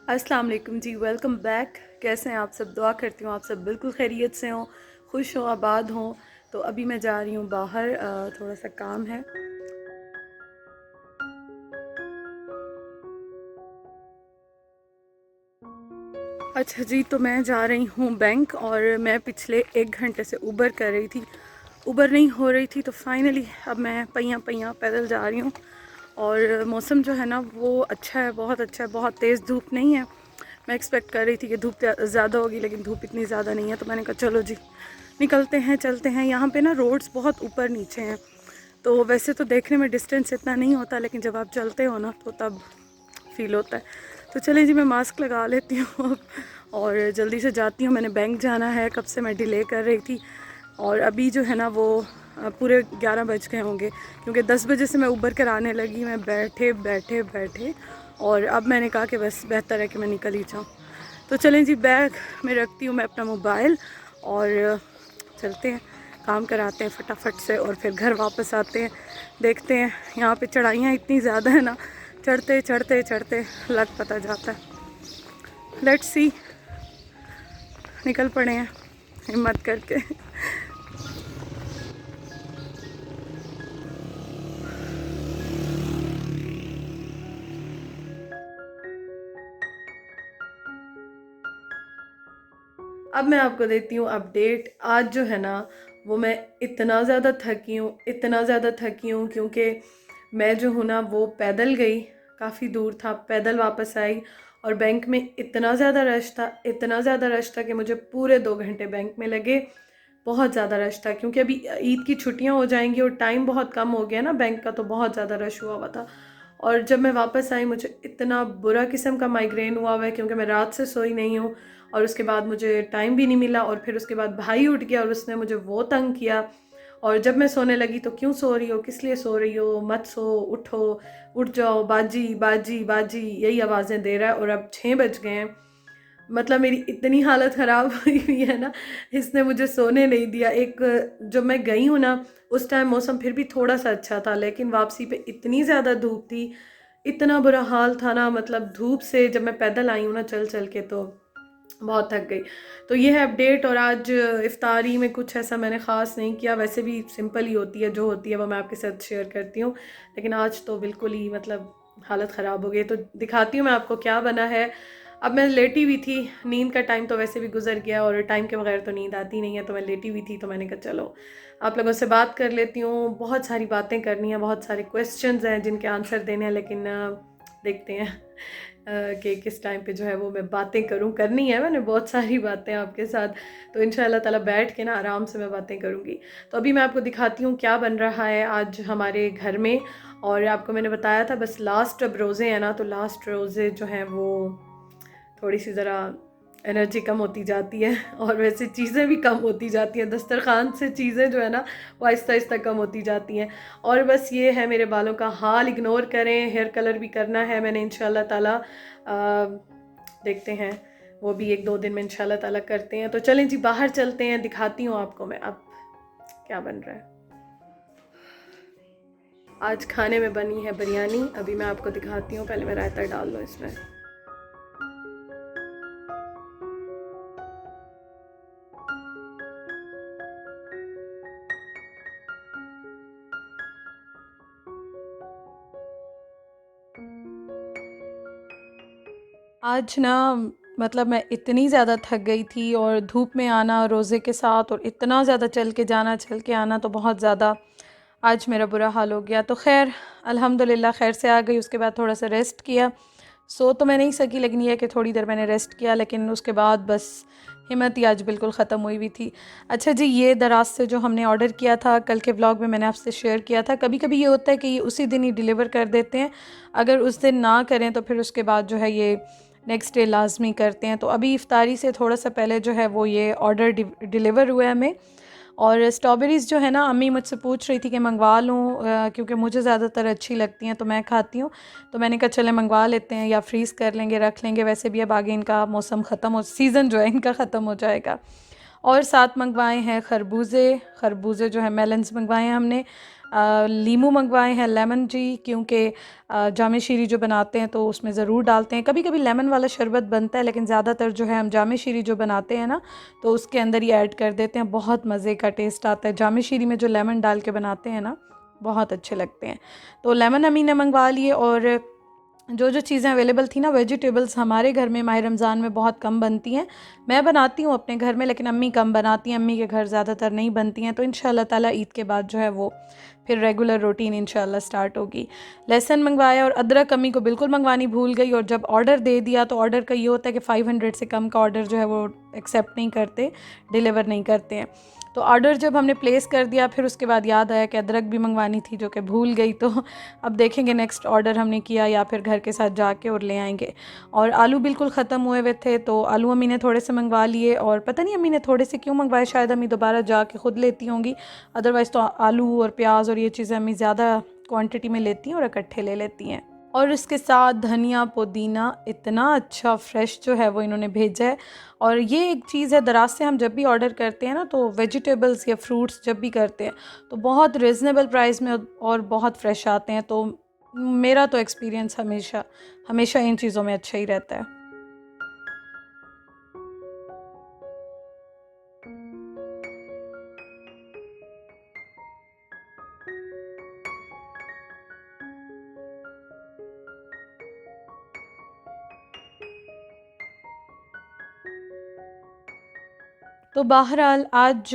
अस्सलाम वालेकुम जी, welcome back. कैसे हैं आप सब? दुआ करती हूँ आप सब बिल्कुल खैरियत से हों, खुश हों, आबाद हों। तो अभी मैं जा रही हूँ बाहर, थोड़ा सा काम है। अच्छा जी, तो मैं जा रही हूँ बैंक, और मैं पिछले 1 घंटे से उबर कर रही थी। उबर नहीं हो रही थी, तो फाइनली अब मैं पैयां पैयां पैदल जा रही हूँ। और मौसम जो है ना वो अच्छा है, बहुत अच्छा है, बहुत तेज़ धूप नहीं है। मैं एक्सपेक्ट कर रही थी कि धूप ज़्यादा होगी, लेकिन धूप इतनी ज़्यादा नहीं है। तो मैंने कहा चलो जी, निकलते हैं, चलते हैं। यहाँ पे ना रोड्स बहुत ऊपर नीचे हैं, तो वैसे तो देखने में डिस्टेंस इतना नहीं होता, लेकिन जब आप चलते हो ना तो तब फील होता है। तो चलें जी, मैं मास्क लगा लेती हूँ अब, और जल्दी से जाती हूँ। मैंने बैंक जाना है, कब से मैं डिले कर रही थी। और अभी जो है ना वो पूरे 11 बज गए होंगे, क्योंकि 10 बजे से मैं उबर कराने लगी। मैं बैठे बैठे बैठे, और अब मैंने कहा कि बस बेहतर है कि मैं निकल ही जाऊँ। तो चलें जी, बैग में रखती हूँ मैं अपना मोबाइल, और चलते हैं, काम कराते हैं फटाफट से, और फिर घर वापस आते हैं। देखते हैं, यहाँ पे चढ़ाइयाँ इतनी ज़्यादा है ना, चढ़ते चढ़ते चढ़ते लग पता जाता है। लेट्स सी, निकल पड़े हैं हिम्मत करके। अब मैं आपको देती हूँ अपडेट। आज जो है ना वो मैं इतना ज़्यादा थकी हूँ, इतना ज़्यादा थकी हूँ, क्योंकि मैं जो हूँ ना वो पैदल गई, काफ़ी दूर था, पैदल वापस आई। और बैंक में इतना ज़्यादा रश था, इतना ज़्यादा रश था कि मुझे पूरे 2 घंटे बैंक में लगे। बहुत ज़्यादा रश था, क्योंकि अभी ईद की छुट्टियां हो जाएंगी और टाइम बहुत कम हो गया ना बैंक का, तो बहुत ज़्यादा रश हुआ हुआ था। और जब मैं वापस आई, मुझे इतना बुरा किस्म का माइग्रेन हुआ हुआ है, क्योंकि मैं रात से सोई नहीं हूँ। और उसके बाद मुझे टाइम भी नहीं मिला, और फिर उसके बाद भाई उठ गया और उसने मुझे वो तंग किया। और जब मैं सोने लगी तो क्यों सो रही हो, किस लिए सो रही हो, मत सो, उठो, उठ जाओ, बाजी बाजी बाजी, यही आवाज़ें दे रहा है। और अब 6 बज गए हैं। मतलब मेरी इतनी हालत ख़राब हुई हुई है ना, इसने मुझे सोने नहीं दिया। एक, जब मैं गई हूँ ना उस टाइम मौसम फिर भी थोड़ा सा अच्छा था, लेकिन वापसी पे इतनी ज़्यादा धूप थी, इतना बुरा हाल था ना। मतलब धूप से जब मैं पैदल आई हूँ ना चल चल के, तो बहुत थक गई। तो ये है अपडेट। और आज इफ्तारी में कुछ ऐसा मैंने ख़ास नहीं किया, वैसे भी सिंपल ही होती है, जो होती है वो मैं आपके साथ शेयर करती हूँ। लेकिन आज तो बिल्कुल ही मतलब हालत ख़राब हो गई। तो दिखाती हूँ मैं आपको क्या बना है। अब मैं लेटी हुई थी, नींद का टाइम तो वैसे भी गुजर गया, और टाइम के बगैर तो नींद आती नहीं है। तो मैं लेटी हुई थी, तो मैंने कहा चलो आप लोगों से बात कर लेती हूँ। बहुत सारी बातें करनी है, बहुत सारे क्वेश्चंस हैं जिनके आंसर देने हैं, लेकिन देखते हैं कि किस टाइम पे जो है वो मैं बातें करूं। करनी है मैंने बहुत सारी बातें आपके साथ, तो इंशाल्लाह ताला बैठ के ना आराम से मैं बातें करूंगी। तो अभी मैं आपको दिखाती हूँ क्या बन रहा है आज हमारे घर में। और आपको मैंने बताया था बस लास्ट अब रोज़े हैं ना, तो लास्ट रोज़े जो हैं वो थोड़ी सी ज़रा एनर्जी कम होती जाती है, और वैसे चीज़ें भी कम होती जाती हैं। दस्तरखान से चीज़ें जो है ना वो आहिस्ता आहिस्ता कम होती जाती हैं। और बस ये है, मेरे बालों का हाल इग्नोर करें। हेयर कलर भी करना है मैंने इंशाल्लाह ताला, देखते हैं वो भी 1-2 दिन में इंशाल्लाह ताला करते हैं। तो चलें जी, बाहर चलते हैं, दिखाती हूँ आपको मैं अब क्या बन रहा है। आज खाने में बनी है बिरयानी, अभी मैं आपको दिखाती हूँ। पहले मैं रायता डाल लूँ इसमें। आज ना मतलब मैं इतनी ज़्यादा थक गई थी, और धूप में आना रोज़े के साथ, और इतना ज़्यादा चल के जाना, चल के आना, तो बहुत ज़्यादा आज मेरा बुरा हाल हो गया। तो खैर अल्हम्दुलिल्लाह खैर से आ गई। उसके बाद थोड़ा सा रेस्ट किया। सो तो मैं नहीं सकी, लेकिन यह है कि थोड़ी देर मैंने रेस्ट किया, लेकिन उसके बाद बस हिम्मत ही आज बिल्कुल ख़त्म हुई हुई थी। अच्छा जी, ये दराज से जो हमने ऑर्डर किया था, कल के व्लॉग में मैंने आपसे शेयर किया था। कभी कभी ये होता है कि ये उसी दिन ही डिलीवर कर देते हैं। अगर उस दिन ना करें तो फिर उसके बाद जो है ये नेक्स्ट डे लाजमी करते हैं। तो अभी इफ्तारी से थोड़ा सा पहले जो है वो ये ऑर्डर डिलीवर हुआ है हमें। और स्ट्रॉबेरीज़ जो है ना, अम्मी मुझसे पूछ रही थी कि मंगवा लूँ, क्योंकि मुझे ज़्यादातर अच्छी लगती हैं, तो मैं खाती हूँ। तो मैंने कहा चले मंगवा लेते हैं, या फ्रीज़ कर लेंगे, रख लेंगे। वैसे भी अब आगे इनका मौसम ख़त्म हो, सीज़न जो है इनका ख़त्म हो जाएगा। और साथ मंगवाए हैं खरबूजे। खरबूजे जो है मेलन्स मंगवाए हैं हमने। लीमू मंगवाए हैं, लेमन जी, क्योंकि जामे शीरी जो बनाते हैं तो उसमें ज़रूर डालते हैं। कभी कभी लेमन वाला शरबत बनता है, लेकिन ज़्यादातर जो है हम जामे शीरी जो बनाते हैं ना तो उसके अंदर ही ऐड कर देते हैं। बहुत मज़े का टेस्ट आता है जामे शीरी में, जो लेमन डाल के बनाते हैं ना, बहुत अच्छे लगते हैं। तो लेमन अम्मी ने मंगवा लिए। और जो जो चीज़ें अवेलेबल थी ना, वेजिटेबल्स हमारे घर में माह रमज़ान में बहुत कम बनती हैं। मैं बनाती हूँ अपने घर में, लेकिन अम्मी कम बनाती हैं, अम्मी के घर ज़्यादातर नहीं बनती हैं। तो इंशाल्लाह ताला ईद के बाद जो है वो फिर रेगुलर रूटीन इंशाल्लाह स्टार्ट होगी। लहसुन मंगवाया और अदरक अम्मी को बिल्कुल मंगवानी भूल गई। और जब ऑर्डर दे दिया तो ऑर्डर का ये होता है कि 500 से कम का ऑर्डर जो है वो एक्सेप्ट नहीं करते, डिलीवर नहीं करते हैं। तो ऑर्डर जब हमने प्लेस कर दिया, फिर उसके बाद याद आया कि अदरक भी मंगवानी थी, जो कि भूल गई। तो अब देखेंगे नेक्स्ट ऑर्डर हमने किया या फिर घर के साथ जाके और ले आएंगे। और आलू बिल्कुल ख़त्म हुए हुए थे, तो आलू अम्मी ने थोड़े से मंगवा लिए। और पता नहीं अम्मी ने थोड़े से क्यों मंगवाए, शायद अम्मी दोबारा जाके ख़ुद लेती होंगी। अदरवाइज़ तो आलू और प्याज और ये चीज़ें अम्मी ज़्यादा क्वांटिटी में लेती हैं और इकट्ठे ले लेती हैं। और इसके साथ धनिया पुदीना इतना अच्छा फ्रेश जो है वो इन्होंने भेजा है। और ये एक चीज़ है, दराज से हम जब भी ऑर्डर करते हैं ना, तो वेजिटेबल्स या फ्रूट्स जब भी करते हैं तो बहुत रिजनेबल प्राइस में और बहुत फ्रेश आते हैं। तो मेरा तो एक्सपीरियंस हमेशा हमेशा इन चीज़ों में अच्छा ही रहता है। तो बहरहाल आज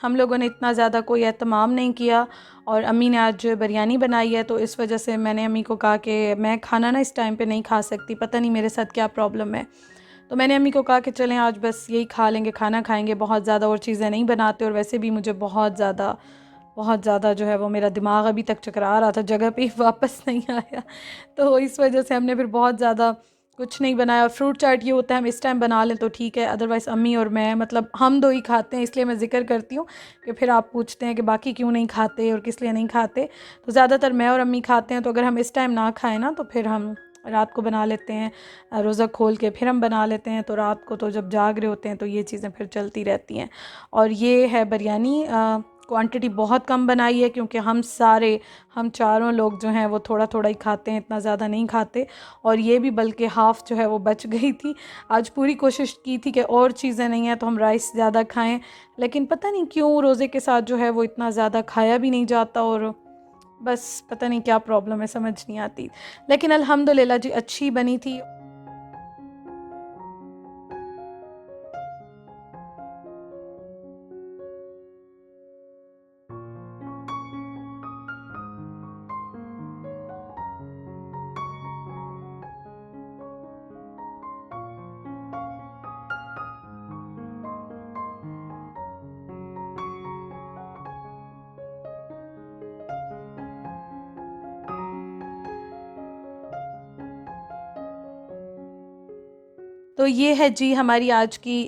हम लोगों ने इतना ज़्यादा कोई एहतमाम नहीं किया। और अम्मी ने आज बिरयानी बनाई है, तो इस वजह से मैंने अम्मी को कहा कि मैं खाना ना इस टाइम पे नहीं खा सकती, पता नहीं मेरे साथ क्या प्रॉब्लम है। तो मैंने अम्मी को कहा कि चलें आज बस यही खा लेंगे, खाना खाएंगे, बहुत ज़्यादा और चीज़ें नहीं बनाते। और वैसे भी मुझे बहुत ज़्यादा जो है वो मेरा दिमाग अभी तक चकरा रहा था, जगह पे ही वापस नहीं आया। तो इस वजह से हमने फिर बहुत ज़्यादा कुछ नहीं बनाया। फ्रूट चाट ये होता है हम इस टाइम बना लें तो ठीक है, अदरवाइज़ अम्मी और मैं, मतलब हम दो ही खाते हैं। इसलिए मैं ज़िक्र करती हूँ कि फिर आप पूछते हैं कि बाकी क्यों नहीं खाते और किस लिए नहीं खाते। तो ज़्यादातर मैं और अम्मी खाते हैं। तो अगर हम इस टाइम ना खाएं ना, तो फिर हम रात को बना लेते हैं, रोज़ा खोल के फिर हम बना लेते हैं। तो रात को तो जब जाग रहे होते हैं तो ये चीज़ें फिर चलती रहती हैं। और ये है बिरयानी, क्वांटिटी बहुत कम बनाई है, क्योंकि हम चारों लोग जो हैं वो थोड़ा थोड़ा ही खाते हैं, इतना ज़्यादा नहीं खाते। और ये भी बल्कि हाफ़ जो है वो बच गई थी। आज पूरी कोशिश की थी कि और चीज़ें नहीं हैं तो हम राइस ज़्यादा खाएं, लेकिन पता नहीं क्यों रोज़े के साथ जो है वो इतना ज़्यादा खाया भी नहीं जाता। और बस पता नहीं क्या प्रॉब्लम है, समझ नहीं आती। लेकिन अल्हम्दुलिल्लाह जी अच्छी बनी थी। तो ये है जी हमारी आज की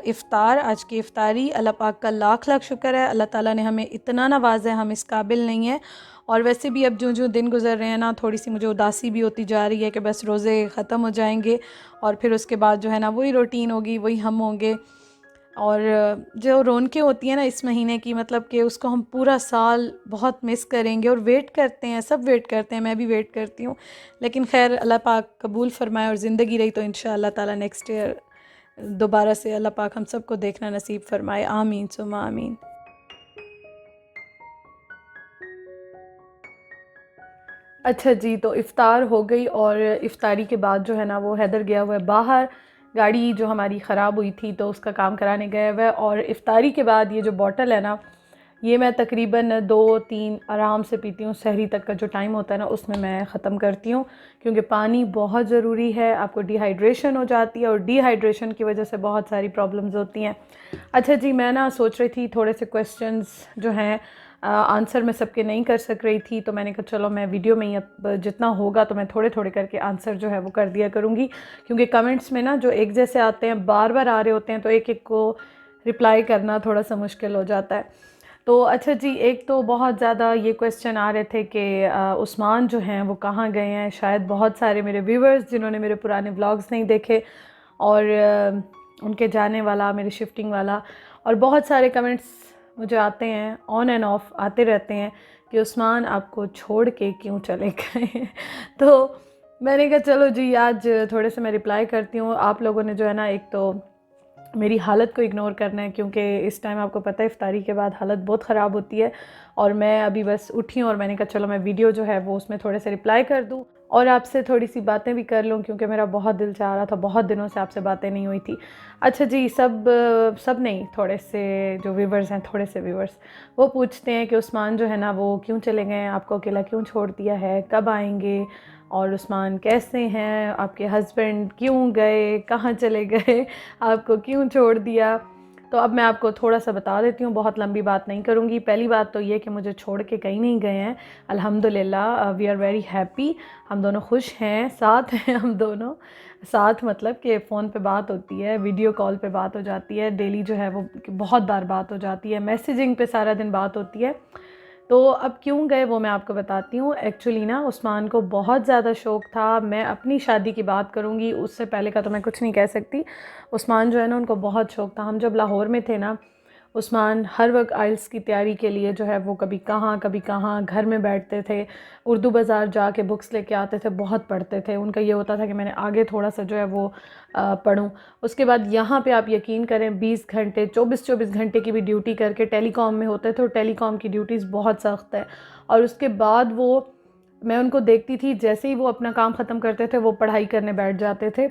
इफ़्तार, आज की इफ़्तारी। अल्लाह पाक का लाख लाख शुक्र है, अल्लाह ताला ने हमें इतना नवाज़ा है, हम इस काबिल नहीं हैं। और वैसे भी अब जो जो दिन गुज़र रहे हैं ना, थोड़ी सी मुझे उदासी भी होती जा रही है कि बस रोज़े ख़त्म हो जाएंगे और फिर उसके बाद जो है ना वही रूटीन होगी, वही हम होंगे। और जो रौनकें होती हैं ना इस महीने की, मतलब कि उसको हम पूरा साल बहुत मिस करेंगे और वेट करते हैं, सब वेट करते हैं, मैं भी वेट करती हूँ। लेकिन खैर अल्लाह पाक कबूल फरमाए और ज़िंदगी रही तो इंशाअल्लाह ताला नेक्स्ट ईयर दोबारा से अल्लाह पाक हम सबको देखना नसीब फरमाए। आमीन सुमा आमीन। अच्छा जी, तो इफ़्तार हो गई और इफ़्तारी के बाद जो है ना वो हैदर गया हुआ है बाहर, गाड़ी जो हमारी ख़राब हुई थी तो उसका काम कराने गया हुआ है। और इफ़्तारी के बाद ये जो बॉटल है ना, ये मैं तकरीबन 2-3 आराम से पीती हूँ। सहरी तक का जो टाइम होता है ना उसमें मैं ख़त्म करती हूँ, क्योंकि पानी बहुत ज़रूरी है। आपको डिहाइड्रेशन हो जाती है और डिहाइड्रेशन की वजह से बहुत सारी प्रॉब्लम्स होती हैं। अच्छा जी, मैं ना सोच रही थी थोड़े से क्वेश्चंस जो हैं आंसर मैं सबके नहीं कर सक रही थी, तो मैंने कहा चलो मैं वीडियो में ही अब जितना होगा तो मैं थोड़े थोड़े करके आंसर जो है वो कर दिया करूँगी। क्योंकि कमेंट्स में ना जो एक जैसे आते हैं, बार बार आ रहे होते हैं, तो एक एक को रिप्लाई करना थोड़ा सा मुश्किल हो जाता है। तो अच्छा जी, एक तो बहुत ज़्यादा ये क्वेश्चन आ रहे थे कि उस्मान जो हैं वो कहाँ गए हैं। शायद बहुत सारे मेरे व्यूवर्स जिन्होंने मेरे पुराने व्लॉग्स नहीं देखे और उनके जाने वाला, मेरे शिफ्टिंग वाला, और बहुत सारे कमेंट्स मुझे आते हैं, ऑन एंड ऑफ आते रहते हैं कि उस्मान आपको छोड़ के क्यों चले गए। तो मैंने कहा चलो जी आज थोड़े से मैं रिप्लाई करती हूँ। आप लोगों ने जो है ना एक तो मेरी हालत को इग्नोर करना है, क्योंकि इस टाइम आपको पता है इफ्तारी के बाद हालत बहुत ख़राब होती है, और मैं अभी बस उठी हूँ और मैंने कहा चलो मैं वीडियो जो है वो उसमें थोड़े से रिप्लाई कर दूँ और आपसे थोड़ी सी बातें भी कर लूँ, क्योंकि मेरा बहुत दिल चाह रहा था, बहुत दिनों से आपसे बातें नहीं हुई थी। अच्छा जी, सब नहीं, थोड़े से जो व्यूवर्स हैं, थोड़े से व्यूवर्स वो पूछते हैं कि उस्मान जो है ना वो क्यों चले गए, आपको अकेला क्यों छोड़ दिया है, कब आएंगे, और उस्मान कैसे हैं, आपके हस्बैंड क्यों गए, कहाँ चले गए, आपको क्यों छोड़ दिया। तो अब मैं आपको थोड़ा सा बता देती हूँ, बहुत लंबी बात नहीं करूँगी। पहली बात तो ये कि मुझे छोड़ के कहीं नहीं गए हैं, अल्हम्दुलिल्लाह, वी आर वेरी हैप्पी, हम दोनों खुश हैं, साथ हैं हम दोनों साथ, मतलब कि फ़ोन पे बात होती है, वीडियो कॉल पे बात हो जाती है, डेली जो है वो बहुत बार बात हो जाती है, मैसेजिंग पे सारा दिन बात होती है। तो अब क्यों गए वो मैं आपको बताती हूँ। एक्चुअली ना उस्मान को बहुत ज़्यादा शौक़ था, मैं अपनी शादी की बात करूँगी, उससे पहले का तो मैं कुछ नहीं कह सकती। उस्मान जो है ना उनको बहुत शौक़ था। हम जब लाहौर में थे ना, उस्मान हर वक्त आइल्स की तैयारी के लिए जो है वो कभी कहाँ घर में बैठते थे, उर्दू बाज़ार जाके बुक्स लेके आते थे, बहुत पढ़ते थे। उनका ये होता था कि मैंने आगे थोड़ा सा जो है वो पढूं। उसके बाद यहाँ पे आप यकीन करें 20 घंटे 24 घंटे की भी ड्यूटी करके टेलीकॉम में होते थे, और टेलीकॉम की ड्यूटीज़ बहुत सख्त है। और उसके बाद वो, मैं उनको देखती थी, जैसे ही वो अपना काम ख़त्म करते थे वो पढ़ाई करने बैठ जाते थे।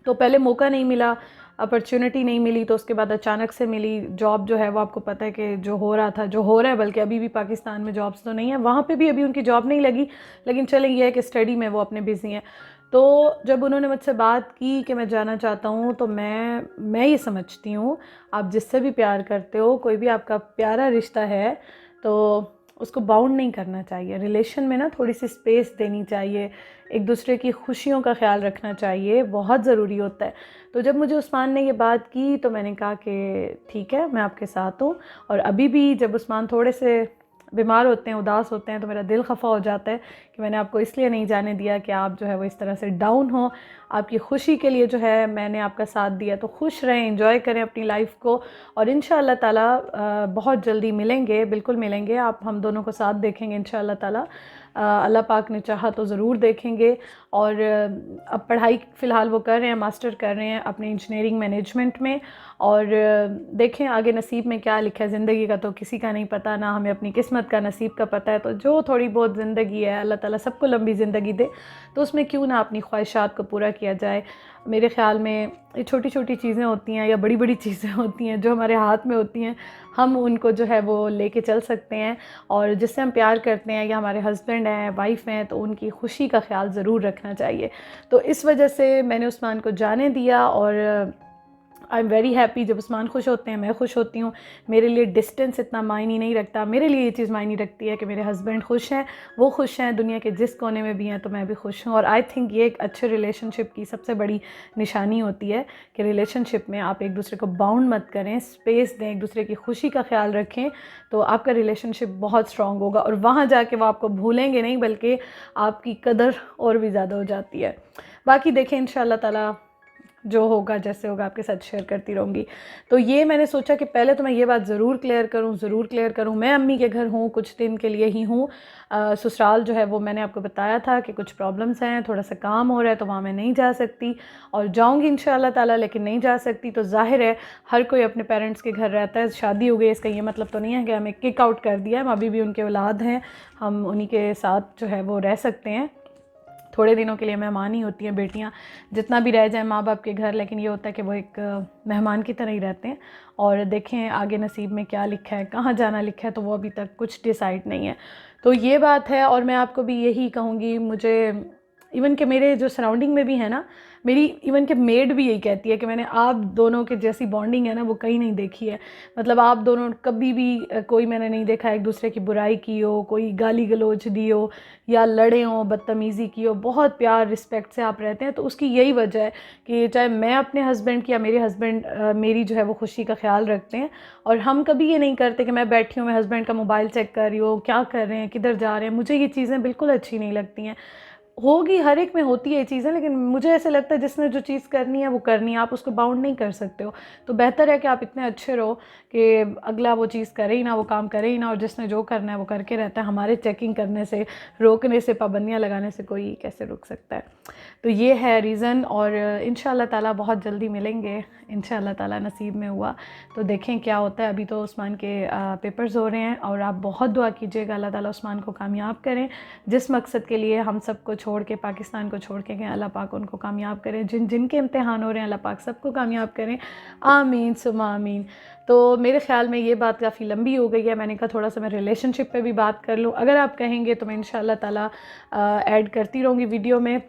तो पहले मौका नहीं मिला, अपॉर्चुनिटी नहीं मिली, तो उसके बाद अचानक से मिली जॉब। जो है वो आपको पता है कि जो हो रहा था, जो हो रहा है, बल्कि अभी भी पाकिस्तान में जॉब्स तो नहीं है, वहाँ पे भी अभी उनकी जॉब नहीं लगी, लेकिन चले ये है कि स्टडी में वो अपने बिज़ी हैं। तो जब उन्होंने मुझसे बात की कि मैं जाना चाहता हूँ, तो मैं ये समझती हूँ, आप जिससे भी प्यार करते हो, कोई भी आपका प्यारा रिश्ता है, तो उसको बाउंड नहीं करना चाहिए। रिलेशन में ना थोड़ी सी स्पेस देनी चाहिए, एक दूसरे की खुशियों का ख्याल रखना चाहिए, बहुत ज़रूरी होता है। तो जब मुझे उस्मान ने ये बात की तो मैंने कहा कि ठीक है, मैं आपके साथ हूँ। और अभी भी जब उस्मान थोड़े से बीमार होते हैं, उदास होते हैं, तो मेरा दिल खफा हो जाता है कि मैंने आपको इसलिए नहीं जाने दिया कि आप जो है वो इस तरह से डाउन हो। आपकी खुशी के लिए जो है मैंने आपका साथ दिया, तो खुश रहें, एंजॉय करें अपनी लाइफ को, और इंशाअल्लाह ताला बहुत जल्दी मिलेंगे, बिल्कुल मिलेंगे। आप हम दोनों को साथ देखेंगे इंशाअल्लाह ताला, अल्लाह पाक ने चाहा तो ज़रूर देखेंगे। और अब पढ़ाई फ़िलहाल वो कर रहे हैं, मास्टर कर रहे हैं अपने इंजीनियरिंग मैनेजमेंट में, और देखें आगे नसीब में क्या लिखा है। ज़िंदगी का तो किसी का नहीं पता, ना हमें अपनी किस्मत का, नसीब का पता है। तो जो थोड़ी बहुत ज़िंदगी है, अल्लाह ताला सबको लंबी ज़िंदगी दे, तो उसमें क्यों ना अपनी ख्वाहिशात को पूरा किया जाए। मेरे ख़्याल में ये छोटी छोटी चीज़ें होती हैं या बड़ी बड़ी चीज़ें होती हैं जो हमारे हाथ में होती हैं, हम उनको जो है वो लेके चल सकते हैं। और जिससे हम प्यार करते हैं, या हमारे हस्बैंड हैं, वाइफ़ हैं, तो उनकी खुशी का ख्याल ज़रूर रखना चाहिए। तो इस वजह से मैंने उस्मान को जाने दिया, और आई एम वेरी हैप्पी। जब उस्मान खुश होते हैं, मैं खुश होती हूँ। मेरे लिए डिस्टेंस इतना मायने नहीं रखता, मेरे लिए ये चीज़ मायने रखती है कि मेरे हस्बैंड खुश हैं, वो खुश हैं, दुनिया के जिस कोने में भी हैं तो मैं भी खुश हूँ। और आई थिंक ये एक अच्छे रिलेशनशिप की सबसे बड़ी निशानी होती है कि रिलेशनशिप में आप एक दूसरे को बाउंड मत करें, स्पेस दें, एक दूसरे की खुशी का ख्याल रखें, तो आपका रिलेशनशिप बहुत स्ट्रॉन्ग होगा। और वहाँ जाके वो आपको भूलेंगे नहीं, बल्कि आपकी कदर और भी ज़्यादा हो जाती है। बाकी देखें इंशाअल्लाह ताला जो होगा, जैसे होगा, आपके साथ शेयर करती रहूँगी। तो ये मैंने सोचा कि पहले तो मैं ये बात ज़रूर क्लियर करूँ। मैं अम्मी के घर हूँ, कुछ दिन के लिए ही हूँ। ससुराल जो है वो मैंने आपको बताया था कि कुछ प्रॉब्लम्स हैं, थोड़ा सा काम हो रहा है, तो वहाँ मैं नहीं जा सकती, और जाऊँगी इंशाअल्लाह ताला, लेकिन नहीं जा सकती। तो ज़ाहिर है हर कोई अपने पेरेंट्स के घर रहता है, शादी हो गई इसका ये मतलब तो नहीं है कि हमें किक आउट कर दिया है। हम अभी भी उनके औलाद हैं, हम उन्हीं के साथ जो है वो रह सकते हैं। थोड़े दिनों के लिए मेहमान ही होती हैं बेटियां, जितना भी रह जाए माँ बाप के घर, लेकिन ये होता है कि वो एक मेहमान की तरह ही रहते हैं। और देखें आगे नसीब में क्या लिखा है, कहाँ जाना लिखा है, तो वो अभी तक कुछ डिसाइड नहीं है। तो ये बात है। और मैं आपको भी यही कहूँगी, मुझे इवन कि मेरे जो सराउंडिंग में भी है ना, मेरी इवन के मेड भी यही कहती है कि मैंने आप दोनों के जैसी बॉन्डिंग है ना वो कहीं नहीं देखी है। मतलब आप दोनों कभी भी कोई मैंने नहीं देखा एक दूसरे की बुराई की हो, कोई गाली गलौज दी हो, या लड़े हो, बदतमीज़ी की हो। बहुत प्यार रिस्पेक्ट से आप रहते हैं। तो उसकी यही वजह है कि चाहे मैं अपने हस्बैंड की या मेरे हस्बैंड मेरी जो है वो खुशी का ख्याल रखते हैं। और हम कभी ये नहीं करते कि मैं बैठी हूँ, मैं हस्बैंड का मोबाइल चेक कर रही हूँ, क्या कर रहे हैं, किधर जा रहे हैं। मुझे ये चीज़ें बिल्कुल अच्छी नहीं लगती हैं। होगी, हर एक में होती है ये चीज़ें, लेकिन मुझे ऐसे लगता है जिसने जो चीज़ करनी है वो करनी है, आप उसको बाउंड नहीं कर सकते हो। तो बेहतर है कि आप इतने अच्छे रहो कि अगला वो चीज़ करे ही ना, वो काम करे ही ना, और जिसने जो करना है वो करके रहता है। हमारे चेकिंग करने से, रोकने से, पाबंदियाँ लगाने से कोई कैसे रुक सकता है। तो ये है रीज़न, और इंशाल्लाह ताला बहुत जल्दी मिलेंगे, इंशाल्लाह ताला नसीब में हुआ तो देखें क्या होता है। अभी तो उस्मान के पेपर्स हो रहे हैं, और आप बहुत दुआ कीजिएगा अल्लाह ताला उस्मान को कामयाब करें। जिस मकसद के लिए हम सबको छोड़ के, पाकिस्तान को छोड़ के गए, अल्लाह पाक उनको कामयाब करें। जिनके इम्तिहान हो रहे हैं अल्लाह पाक सबको कामयाब करें, आमीन सुमा आमीन। तो मेरे ख़्याल में ये बात काफ़ी लंबी हो गई है, मैंने कहा थोड़ा सा मैं रिलेशनशिप पे भी बात कर लूँ। अगर आप कहेंगे तो मैं इंशाल्लाह ताला ऐड करती रहूँगी वीडियो में।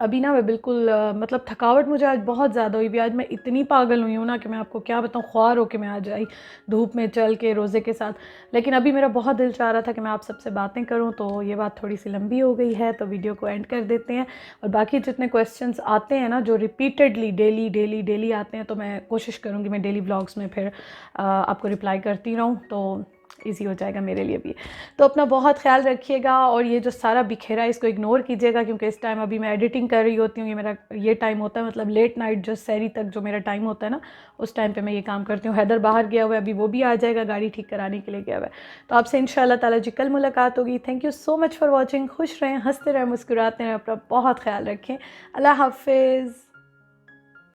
अभी ना मैं बिल्कुल मतलब थकावट मुझे आज बहुत ज़्यादा हुई भी। आज मैं इतनी पागल हुई हूँ ना कि मैं आपको क्या बताऊँ, ख्वार होके मैं आज आई धूप में चल के रोज़े के साथ। लेकिन अभी मेरा बहुत दिल चाह रहा था कि मैं आप सबसे बातें करूँ, तो ये बात थोड़ी सी लंबी हो गई है, तो वीडियो को एंड कर देते हैं। और बाकी जितने क्वेश्चंस आते हैं ना, जो रिपीटेडली डेली आते हैं, तो मैं कोशिश करूँगी मैं डेली व्लॉग्स में फिर आपको रिप्लाई करती रहूँ, तो ईजी हो जाएगा मेरे लिए भी। तो अपना बहुत ख्याल रखिएगा, और ये जो सारा बिखेरा है इसको इग्नोर कीजिएगा, क्योंकि इस टाइम अभी मैं एडिटिंग कर रही होती हूँ। ये मेरा ये टाइम होता है, मतलब लेट नाइट जो सहरी तक जो मेरा टाइम होता है ना, उस टाइम पे मैं ये काम करती हूँ। हैदर बाहर गया हुआ है, अभी वो भी आ जाएगा, गाड़ी ठीक कराने के लिए गया हुआ है। तो आपसे इंशाल्लाह ताला जी कल मुलाकात होगी। Thank you so much for watching. खुश रहें, हंसते रहें, मुस्कुराते रहें, अपना बहुत ख्याल रखें। अल्लाह हाफिज़।